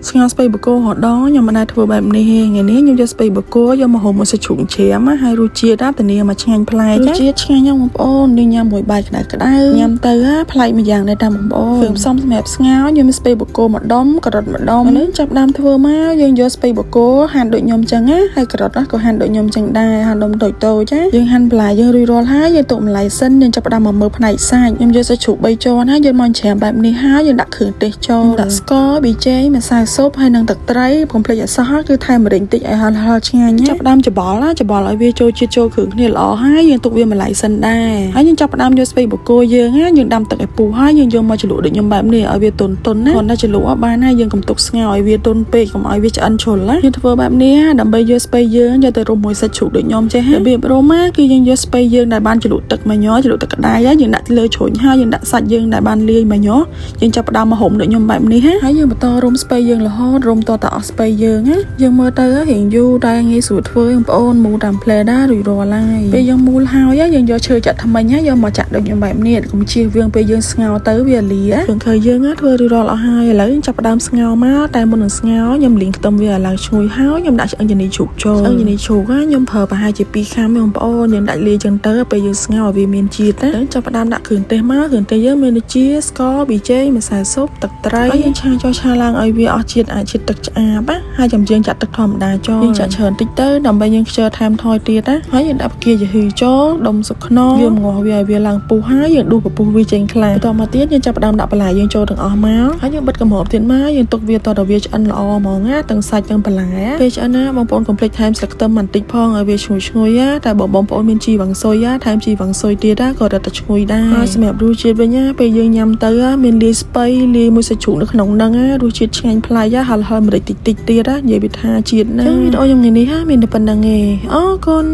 ស្ងោរស្ពៃបកគោហត់ខ្ញុំមិនអាចធ្វើបែបនេះថ្ងៃនេះខ្ញុំយកស្ពៃបកគោយកមកហូបមួយសាច់ជ្រូកជ្រាមហើយរសជាតិតានីមកឆ្ងាញ់ប្លែករសជាតិឆ្ងាញ់ខ្ញុំបងប្អូនញ៉ាំមួយបាយក្តៅញ៉ាំទៅប្លែកម្យ៉ាងដែរតាបងប្អូនព្រមផ្សំសម្រាប់ស្ងោរខ្ញុំស្ពៃបកគោម្ដុំការ៉ុតម្ដុំនេះចាប់ដើមធ្វើមកយើងយកស្ពៃបកគោហាន់ដូចខ្ញុំចឹងណាហើយការ៉ុតក៏ហាន់ដូចខ្ញុំចឹងដែរហាន់ដុំតូចៗចាយើងហាន់បន្លែយើងរួចរាល់ហើយយើងទុកម្ល៉េះសិនយើងចាប់ដើមមកមើលផ្នែកសាច់ខ្ញុំយកសាច់ជ្រូក3ជាន់ហើយយើងមកច្រាមបែបនេះហើយយើងដាក់គ្រឿងទេសចូលដាក់ស្ករប៊ីចេងម្សៅស៊ុបហើយនឹងទឹកត្រីកុំភ្លេចអសោះគឺថែមម្រេចតិចឲ្យហឹរឆ្ងាញ់ចាប់ដើមច្បល់ឲ្យវាចូលជាតិចូលគ្រឿងគ្នាល្អហើយយើងទុកវាម្ល៉េះសិនដែរហើយយើងចាប់ដើមយកស្ពៃបកគោយើងដាំទឹកឲ្យពុះហើយយើងយកមកជ្រលក់ដូចខ្ញុំបែបនេះឲ្យវាទន់ៗណាគ្រាន់តែជ្រលក់បានហើយយើងកុំទុកស្ងោរឲ្យវាទន់ពេកកុំឲ្យវាឆ្អិនជ្រុលណាយើងធ្វើបែបនេះដើម្បីយកស្ពៃយើងយកទៅរុំមួយសាច់ជ្រូកដូចខ្ញុំចេះរបៀបរុំគឺយើងយកស្ពៃយើងដែលបានជ្រលក់ទឹកមកញ៉ជ្រលក់ទឹកក្តៅយើងដាក់លើជ្រុញហើយយើងដាក់សាច់យើងដែលបានលាយមកញ៉យើងចាប់ដើមមកហុំដូចខ្ញុំបែបនេះហើយយើងបន្តរុំស្ពៃយើងរហូតរុំតតែអស់ស្ពៃយើងណាយើងមើលទៅរៀងយូរតែងាយស្រួលធ្វើបងប្អូនមូលតាមផ្លែដែររួចរាល់ហើយពេលយើងមូលហើយយើងយកឈើចាក់ថ្មិញហើយយកមកចាក់ដូចខ្ញុំបែបនេះកុំជៀសវាងពេលយើងស្ងោរទៅវាលាគ្រឿងឃើញយើងធ្វើរួចរាល់អស់ហើយឥឡូវចាប់ដើមស្ងោរមកតែមុននឹងស្ងោរខ្ញុំលីងខ្ទឹមវាឲ្យឡើងឈ្ងុយហើយខ្ញុំដាក់ឆ្អឹងជំនីជ្រូកចូលឆ្អឹងជំនីជ្រូកខ្ញុំប្រើប្រហែលជា2ខាំបងប្អូនយើងដាក់លាយចឹងទៅពេលយើងស្ងោរវាមានជាតិណាចាប់ដើមដាក់គ្រឿងទេសមកគ្រឿងទេសយើងមានដូចជាស្ករប៊ីចេងម្សៅស៊ុបទឹកត្រីហើយយើងឆាឡើងឲ្យវាអស់ជាតិជាតិទឹកឆ្អាបហើយចាំយើងចាក់ទឹកធម្មតាចូលយើងចាក់ច្រើនតិចទៅដើម្បីយើងខ្ជិលថែមថយទៀតណាហើយយើងដាក់ផ្កាយហ៊ីចូលដុំសុកខ្នងយើងងាស់វាឲ្យវាឡើងពុះហើយយើងដួសពពុះវាចេញខ្លះបន្តមកទៀតយើងចាប់ដើមដាក់បន្លែយើងចូលទាំងអស់មកហើយយើងបិទកម្របទៀតមកយើងទុកវាតទៅវាឆ្អិនល្អហ្មងណាទាំងសាច់ទាំងបន្លែពេលឆ្អិនណាបងប្អូនកុំភ្លេចថែមស្លឹកខ្ទឹមបន្តិចផងឲ្យវាឈ្ងុយតែបងប្អូនមានជីវ៉ាន់ស៊ុយថែមជីវ៉ាន់ស៊ុយទៀតក៏រត់តែឈ្ងុយដែរហើយសម្រាប់រសជាតិវិញពេលយើងញ៉ាំទៅមានលាយស្ពៃលាយមួយសាច់ជ្រូកនៅក្នុងហ្នឹងរសជាតិឆ្ងាញ់ប្លែកហឹរម្រេចតិចទៀតនិយាយពីថាជាតិណាវីដេអូខ្ញុំថ្ងៃនេះមានតែប៉ុណ្្នឹងឯងអរគុណ